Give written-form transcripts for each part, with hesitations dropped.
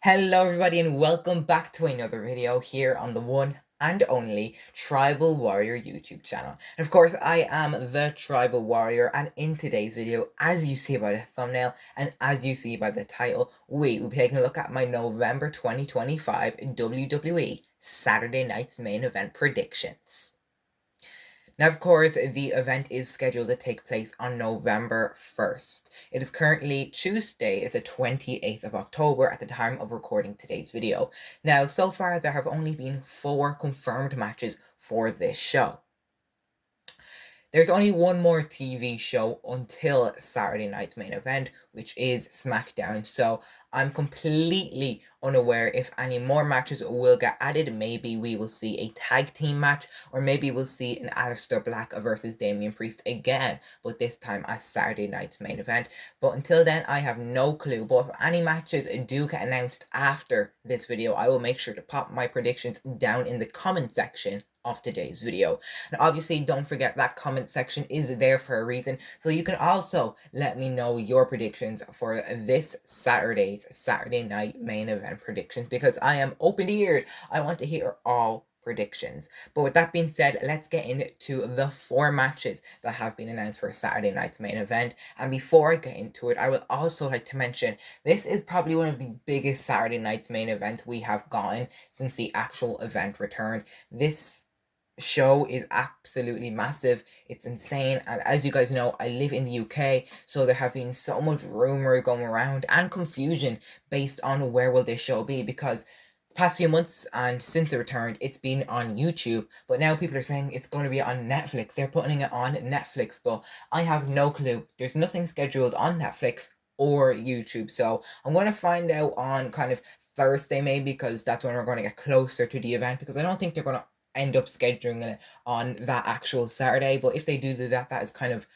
Hello everybody and welcome back to another video here on the one and only Tribal Warrior YouTube channel. And of course I am the Tribal Warrior, and in today's video, as you see by the thumbnail and as you see by the title, we will be taking a look at my November 2025 WWE Saturday Night's Main Event predictions. Now, of course, the event is scheduled to take place on November 1st. It is currently Tuesday, the 28th of October at the time of recording today's video. Now, so far, there have only been 4 confirmed matches for this show. There's only one more TV show until Saturday night's main event, which is SmackDown, so I'm completely unaware if any more matches will get added. Maybe we will see a tag team match, or maybe we'll see an Aleister Black versus Damian Priest again, but this time as Saturday night's main event. But until then, I have no clue. But if any matches do get announced after this video, I will make sure to pop my predictions down in the comment section of today's video. And obviously, don't forget that comment section is there for a reason, so you can also let me know your predictions for this Saturday night main event predictions, because I am open-eared. I want to hear all predictions. But with that being said, let's get into the 4 matches that have been announced for Saturday night's main event. And before I get into it, I would also like to mention this is probably one of the biggest Saturday night's main events we have gotten since the actual event returned. This show is absolutely massive. It's insane, and as you guys know, I live in the UK, so there have been so much rumor going around and confusion based on where will this show be, because the past few months and since it returned, it's been on YouTube, but now people are saying it's going to be on Netflix. They're putting it on Netflix, but I have no clue. There's nothing scheduled on Netflix or YouTube, so I'm going to find out on kind of Thursday maybe, because that's when we're going to get closer to the event, because I don't think they're going to end up scheduling it on that actual Saturday. But if they do that, that is kind of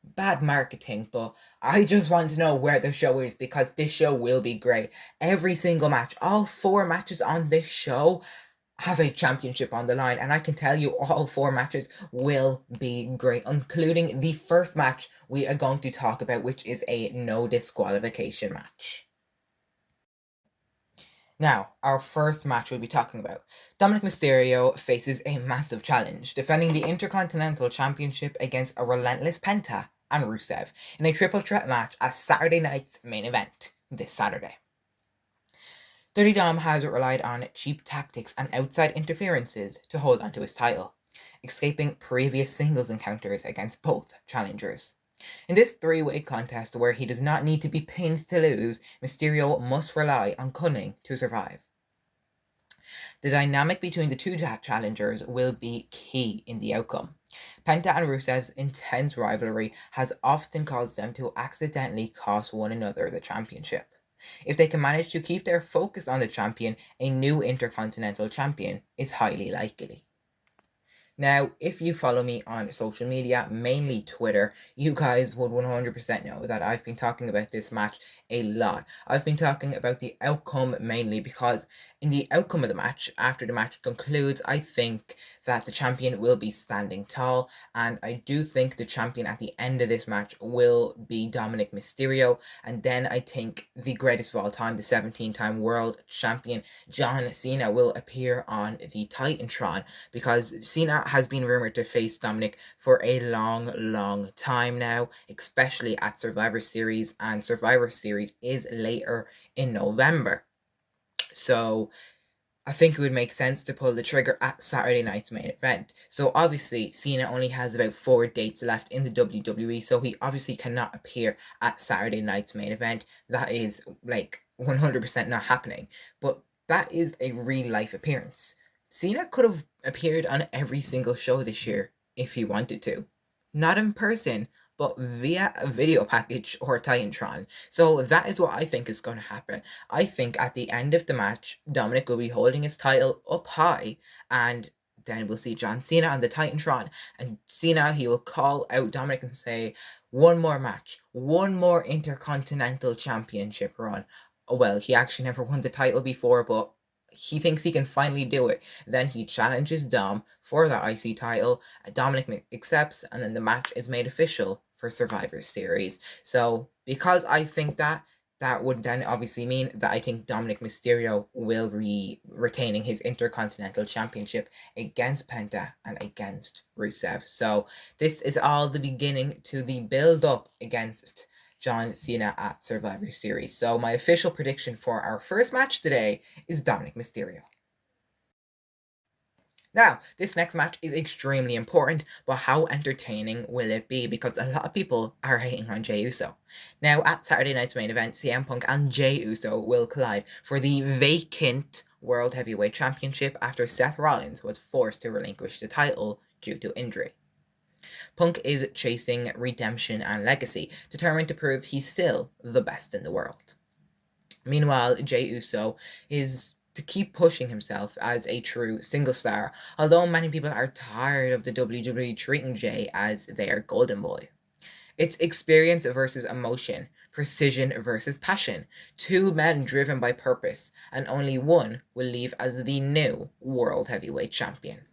bad marketing. But I just want to know where the show is, because this show will be great. Every single match, all 4 matches on this show have a championship on the line, and I can tell you all 4 matches will be great, including the first match we are going to talk about, which is a no disqualification match. Now, our first match we'll be talking about. Dominic Mysterio faces a massive challenge, defending the Intercontinental Championship against a relentless Penta and Rusev in a triple threat match at Saturday night's main event this Saturday. Dirty Dom has relied on cheap tactics and outside interferences to hold onto his title, escaping previous singles encounters against both challengers. In this 3-way contest where he does not need to be pinned to lose, Mysterio must rely on cunning to survive. The dynamic between the two challengers will be key in the outcome. Penta and Rusev's intense rivalry has often caused them to accidentally cost one another the championship. If they can manage to keep their focus on the champion, a new Intercontinental Champion is highly likely. Now, if you follow me on social media, mainly Twitter, you guys would 100% know that I've been talking about this match a lot. I've been talking about the outcome mainly because in the outcome of the match, after the match concludes, I think that the champion will be standing tall, and I do think the champion at the end of this match will be Dominic Mysterio, and then I think the greatest of all time, the 17-time world champion, John Cena, will appear on the Titantron, because Cena has been rumored to face Dominic for a long time now, especially at Survivor Series, and Survivor Series is later in November. So I think it would make sense to pull the trigger at Saturday night's main event. So obviously, Cena only has about 4 dates left in the WWE, so he obviously cannot appear at Saturday night's main event. That is like 100% not happening. But that is a real life appearance. Cena could have appeared on every single show this year if he wanted to. Not in person, but via a video package or Titantron. So that is what I think is going to happen. I think at the end of the match, Dominic will be holding his title up high, and then we'll see John Cena on the Titantron, and Cena, he will call out Dominic and say, one more match, one more Intercontinental Championship run. Well, he actually never won the title before, but he thinks he can finally do it. Then he challenges Dom for the IC title. Dominic accepts, and then the match is made official for Survivor Series. So because I think that, that would then obviously mean that I think Dominic Mysterio will be retaining his Intercontinental Championship against Penta and against Rusev. So this is all the beginning to the build-up against John Cena at Survivor Series. So my official prediction for our first match today is Dominic Mysterio. Now, this next match is extremely important, but how entertaining will it be? Because a lot of people are hating on Jey Uso. Now, at Saturday night's main event, CM Punk and Jey Uso will collide for the vacant World Heavyweight Championship after Seth Rollins was forced to relinquish the title due to injury. Punk is chasing redemption and legacy, determined to prove he's still the best in the world. Meanwhile, Jey Uso is to keep pushing himself as a true single star, although many people are tired of the WWE treating Jey as their golden boy. It's experience versus emotion, precision versus passion, two men driven by purpose, and only one will leave as the new World Heavyweight Champion.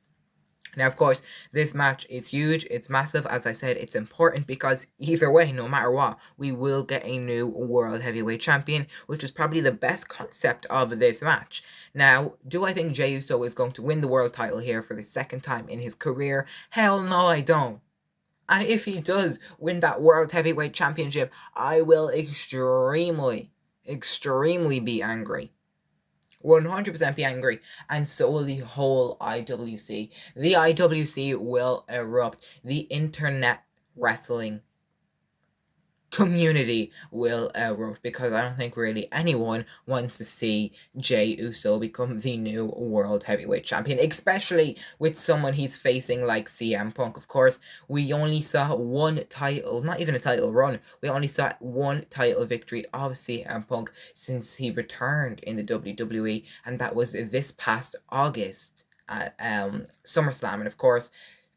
Now, of course, this match is huge, it's massive, as I said, it's important because either way, no matter what, we will get a new World Heavyweight Champion, which is probably the best concept of this match. Now, do I think Jey Uso is going to win the world title here for the second time in his career? Hell no, I don't. And if he does win that World Heavyweight Championship, I will extremely be angry. 100% be angry, and so will the whole IWC. The IWC will erupt. The internet wrestling community will erupt because I don't think really anyone wants to see Jey Uso become the new World Heavyweight Champion, especially with someone he's facing like CM Punk. Of course, we only saw one title, not even a title run, we only saw one title victory of CM Punk since he returned in the WWE, and that was this past August at SummerSlam. And of course,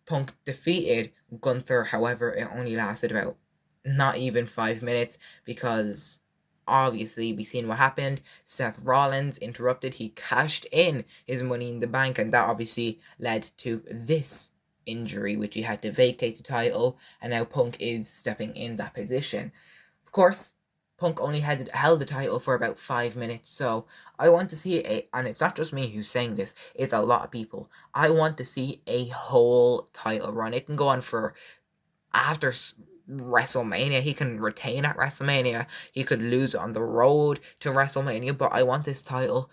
Punk defeated Gunther, however, it only lasted about not even 5 minutes because obviously we seen what happened. Seth Rollins interrupted, he cashed in his Money in the Bank, and that obviously led to this injury, which he had to vacate the title, and now Punk is stepping in that position. Of course, Punk only held the title for about 5 minutes, so I want to see and it's not just me who's saying this, it's a lot of people. I want to see a whole title run. It can go on for after WrestleMania. He can retain at WrestleMania. He could lose on the road to WrestleMania, but I want this title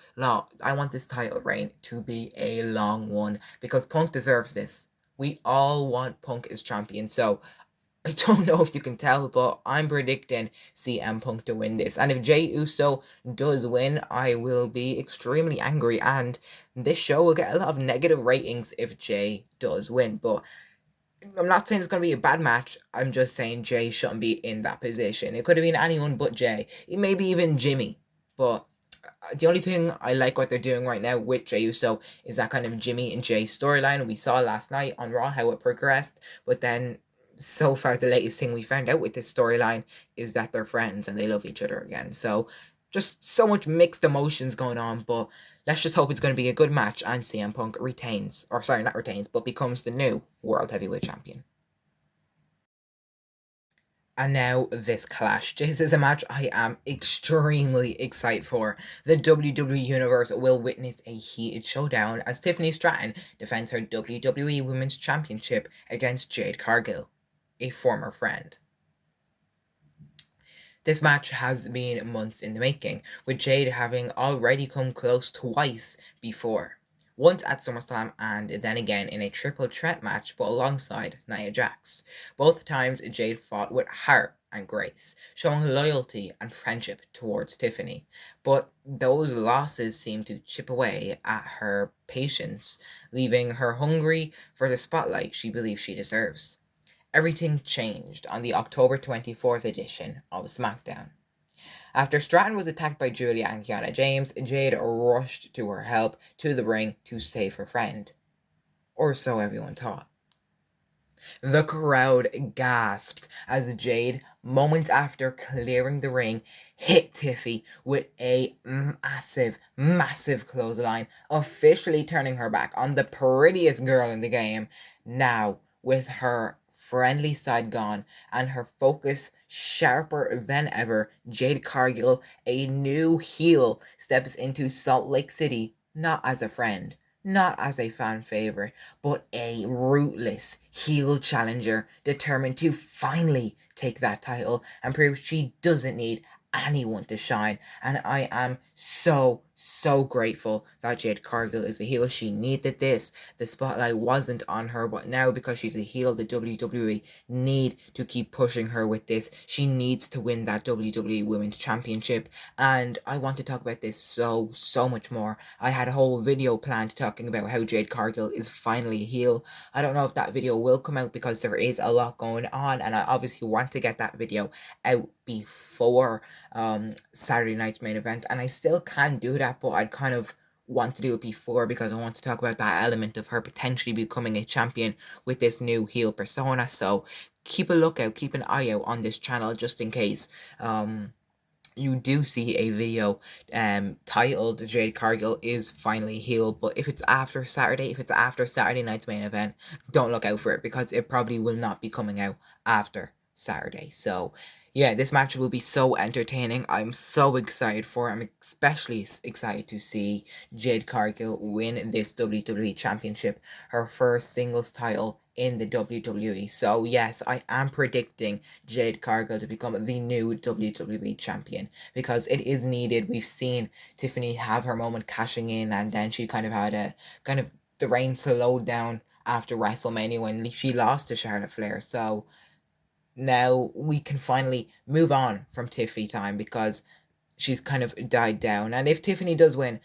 reign to be a long one because Punk deserves this. We all want Punk as champion, so I don't know if you can tell, but I'm predicting CM Punk to win this. And if Jey Uso does win, I will be extremely angry, and this show will get a lot of negative ratings if Jey does win, but I'm not saying it's going to be a bad match. I'm just saying Jey shouldn't be in that position. It could have been anyone but Jey. Maybe even Jimmy. But the only thing I like what they're doing right now with Jey Uso is that kind of Jimmy and Jey storyline. We saw last night on Raw how it progressed. But then so far the latest thing we found out with this storyline is that they're friends and they love each other again. So just so much mixed emotions going on, but let's just hope it's going to be a good match and CM Punk retains, or sorry, not retains, but becomes the new World Heavyweight Champion. And now this clash. This is a match I am extremely excited for. The WWE Universe will witness a heated showdown as Tiffany Stratton defends her WWE Women's Championship against Jade Cargill, a former friend. This match has been months in the making, with Jade having already come close twice before. Once at SummerSlam and then again in a triple threat match but alongside Nia Jax. Both times Jade fought with heart and grace, showing loyalty and friendship towards Tiffany. But those losses seem to chip away at her patience, leaving her hungry for the spotlight she believes she deserves. Everything changed on the October 24th edition of SmackDown. After Stratton was attacked by Julia and Kiana James, Jade rushed to her help to the ring to save her friend. Or so everyone thought. The crowd gasped as Jade, moments after clearing the ring, hit Tiffy with a massive clothesline, officially turning her back on the prettiest girl in the game, now with her friendly side gone, and her focus sharper than ever, Jade Cargill, a new heel, steps into Salt Lake City not as a friend, not as a fan favorite, but a ruthless heel challenger determined to finally take that title and prove she doesn't need anyone to shine. And I am so grateful that Jade Cargill is a heel. She needed this. The spotlight wasn't on her, but now because she's a heel, the WWE need to keep pushing her with this. She needs to win that WWE Women's Championship, and I want to talk about this so much more. I had a whole video planned talking about how Jade Cargill is finally a heel. I don't know if that video will come out because there is a lot going on, and I obviously want to get that video out before Saturday night's main event, and I still can do that, but I'd kind of want to do it before because I want to talk about that element of her potentially becoming a champion with this new heel persona. So keep a lookout, keep an eye out on this channel just in case you do see a video titled Jade Cargill is finally healed. But if it's after Saturday night's main event, don't look out for it because it probably will not be coming out after Saturday. So yeah, this match will be so entertaining. I'm so excited for it. I'm especially excited to see Jade Cargill win this WWE Championship, her first singles title in the WWE. So yes, I am predicting Jade Cargill to become the new WWE champion because it is needed. We've seen Tiffany have her moment cashing in, and then she kind of had the reign slowed down after WrestleMania when she lost to Charlotte Flair. So now we can finally move on from Tiffany time because she's kind of died down. And if Tiffany does win,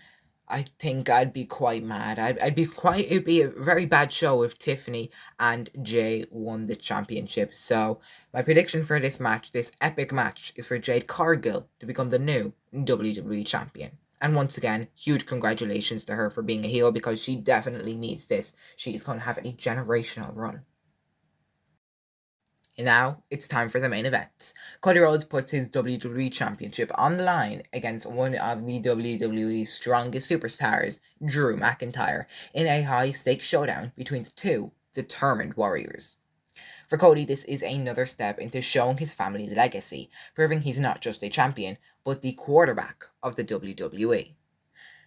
I think I'd be quite mad. It'd be a very bad show if Tiffany and Jay won the championship. So my prediction for this match, this epic match, is for Jade Cargill to become the new WWE champion. And once again, huge congratulations to her for being a heel because she definitely needs this. She is going to have a generational run. And now, it's time for the main event. Cody Rhodes puts his WWE Championship on the line against one of the WWE's strongest superstars, Drew McIntyre, in a high-stakes showdown between the two determined warriors. For Cody, this is another step into showing his family's legacy, proving he's not just a champion, but the quarterback of the WWE.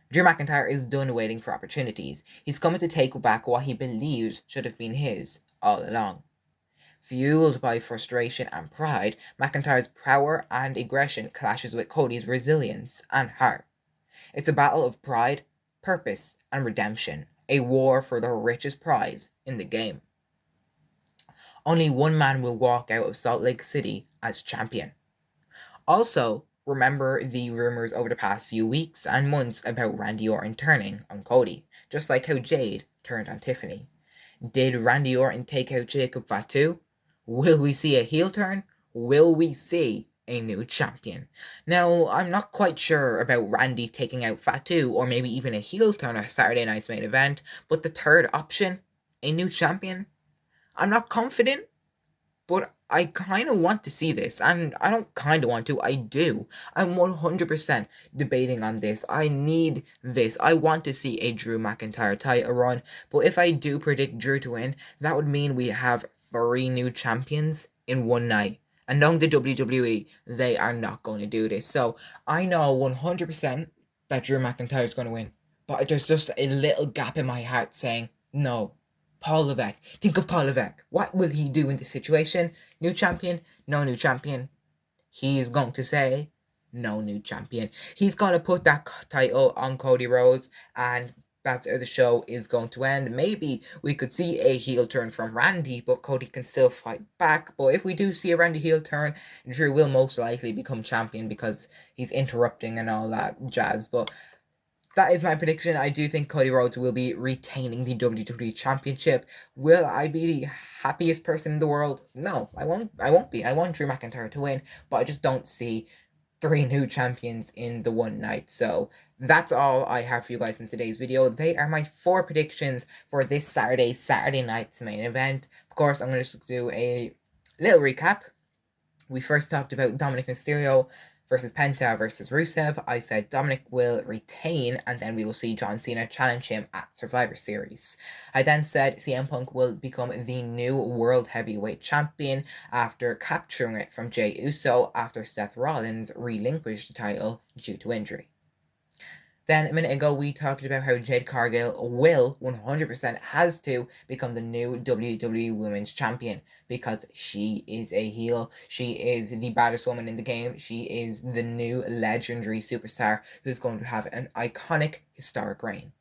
Drew McIntyre is done waiting for opportunities. He's coming to take back what he believes should have been his all along. Fueled by frustration and pride, McIntyre's power and aggression clashes with Cody's resilience and heart. It's a battle of pride, purpose, and redemption, a war for the richest prize in the game. Only one man will walk out of Salt Lake City as champion. Also, remember the rumors over the past few weeks and months about Randy Orton turning on Cody, just like how Jade turned on Tiffany. Did Randy Orton take out Jacob Fatu? Will we see a heel turn? Will we see a new champion? Now, I'm not quite sure about Randy taking out Fatu or maybe even a heel turn at Saturday night's main event, but the third option, a new champion, I'm not confident, but I kind of want to see this, and I don't kind of want to, I do. I'm 100% debating on this. I need this. I want to see a Drew McIntyre title run, but if I do predict Drew to win, that would mean we have 3 new champions in one night. And knowing the WWE, they are not going to do this. So I know 100% that Drew McIntyre is going to win, but there's just a little gap in my heart saying, no. Paul Levesque. Think of Paul Levesque. What will he do in this situation? New champion? No new champion. He's going to say, no new champion. He's going to put that title on Cody Rhodes, and that's how the show is going to end. Maybe we could see a heel turn from Randy, but Cody can still fight back. But if we do see a Randy heel turn, Drew will most likely become champion because he's interrupting and all that jazz. But that is my prediction. I do think Cody Rhodes will be retaining the WWE Championship. Will I be the happiest person in the world? No, I won't be. I want Drew McIntyre to win, but I just don't see 3 new champions in the one night. So that's all I have for you guys in today's video. They are my 4 predictions for this Saturday night's main event. Of course, I'm going to just do a little recap. We first talked about Dominic Mysterio versus Penta versus Rusev. I said Dominic will retain, and then we will see John Cena challenge him at Survivor Series. I then said CM Punk will become the new World Heavyweight Champion after capturing it from Jey Uso after Seth Rollins relinquished the title due to injury. Then a minute ago, we talked about how Jade Cargill will 100% has to become the new WWE Women's Champion because she is a heel. She is the baddest woman in the game. She is the new legendary superstar who's going to have an iconic, historic reign.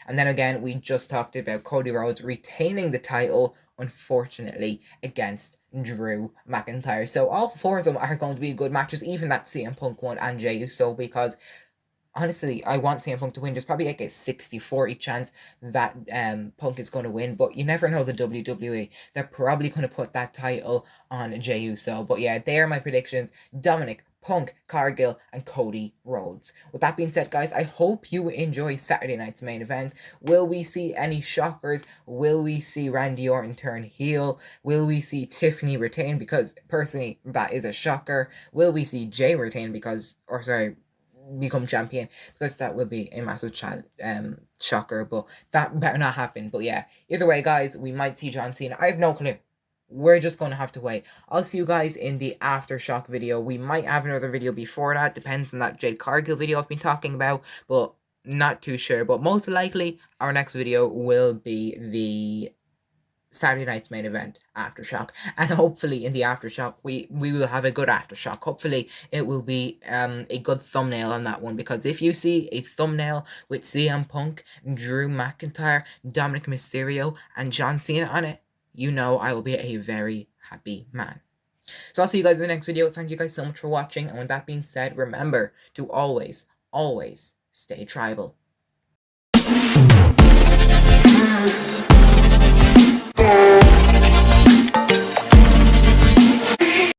And then again, we just talked about Cody Rhodes retaining the title, unfortunately, against Drew McIntyre. So all four of them are going to be good matches, even that CM Punk one and Jey Uso, because honestly, I want CM Punk to win. There's probably like a 60-40 chance that Punk is going to win, but you never know the WWE. They're probably going to put that title on Jey Uso. But yeah, they are my predictions. Dominic, Punk, Cargill, and Cody Rhodes. With that being said, guys, I hope you enjoy Saturday night's main event. Will we see any shockers? Will we see Randy Orton turn heel? Will we see Tiffany retain? Because personally, that is a shocker. Will we see Jay retain become champion, because that would be a massive shocker, but that better not happen. But yeah, either way, guys, we might see John Cena. I have no clue. We're just gonna have to wait. I'll see you guys in the Aftershock video. We might have another video before that, depends on that Jade Cargill video I've been talking about, but not too sure. But most likely our next video will be the Saturday night's main event, Aftershock, and hopefully in the Aftershock we will have a good Aftershock. Hopefully it will be a good thumbnail on that one, because if you see a thumbnail with CM Punk, Drew McIntyre, Dominic Mysterio, and John Cena on it, you know I will be a very happy man. So I'll see you guys in the next video. Thank you guys so much for watching, and with that being said, remember to always stay tribal.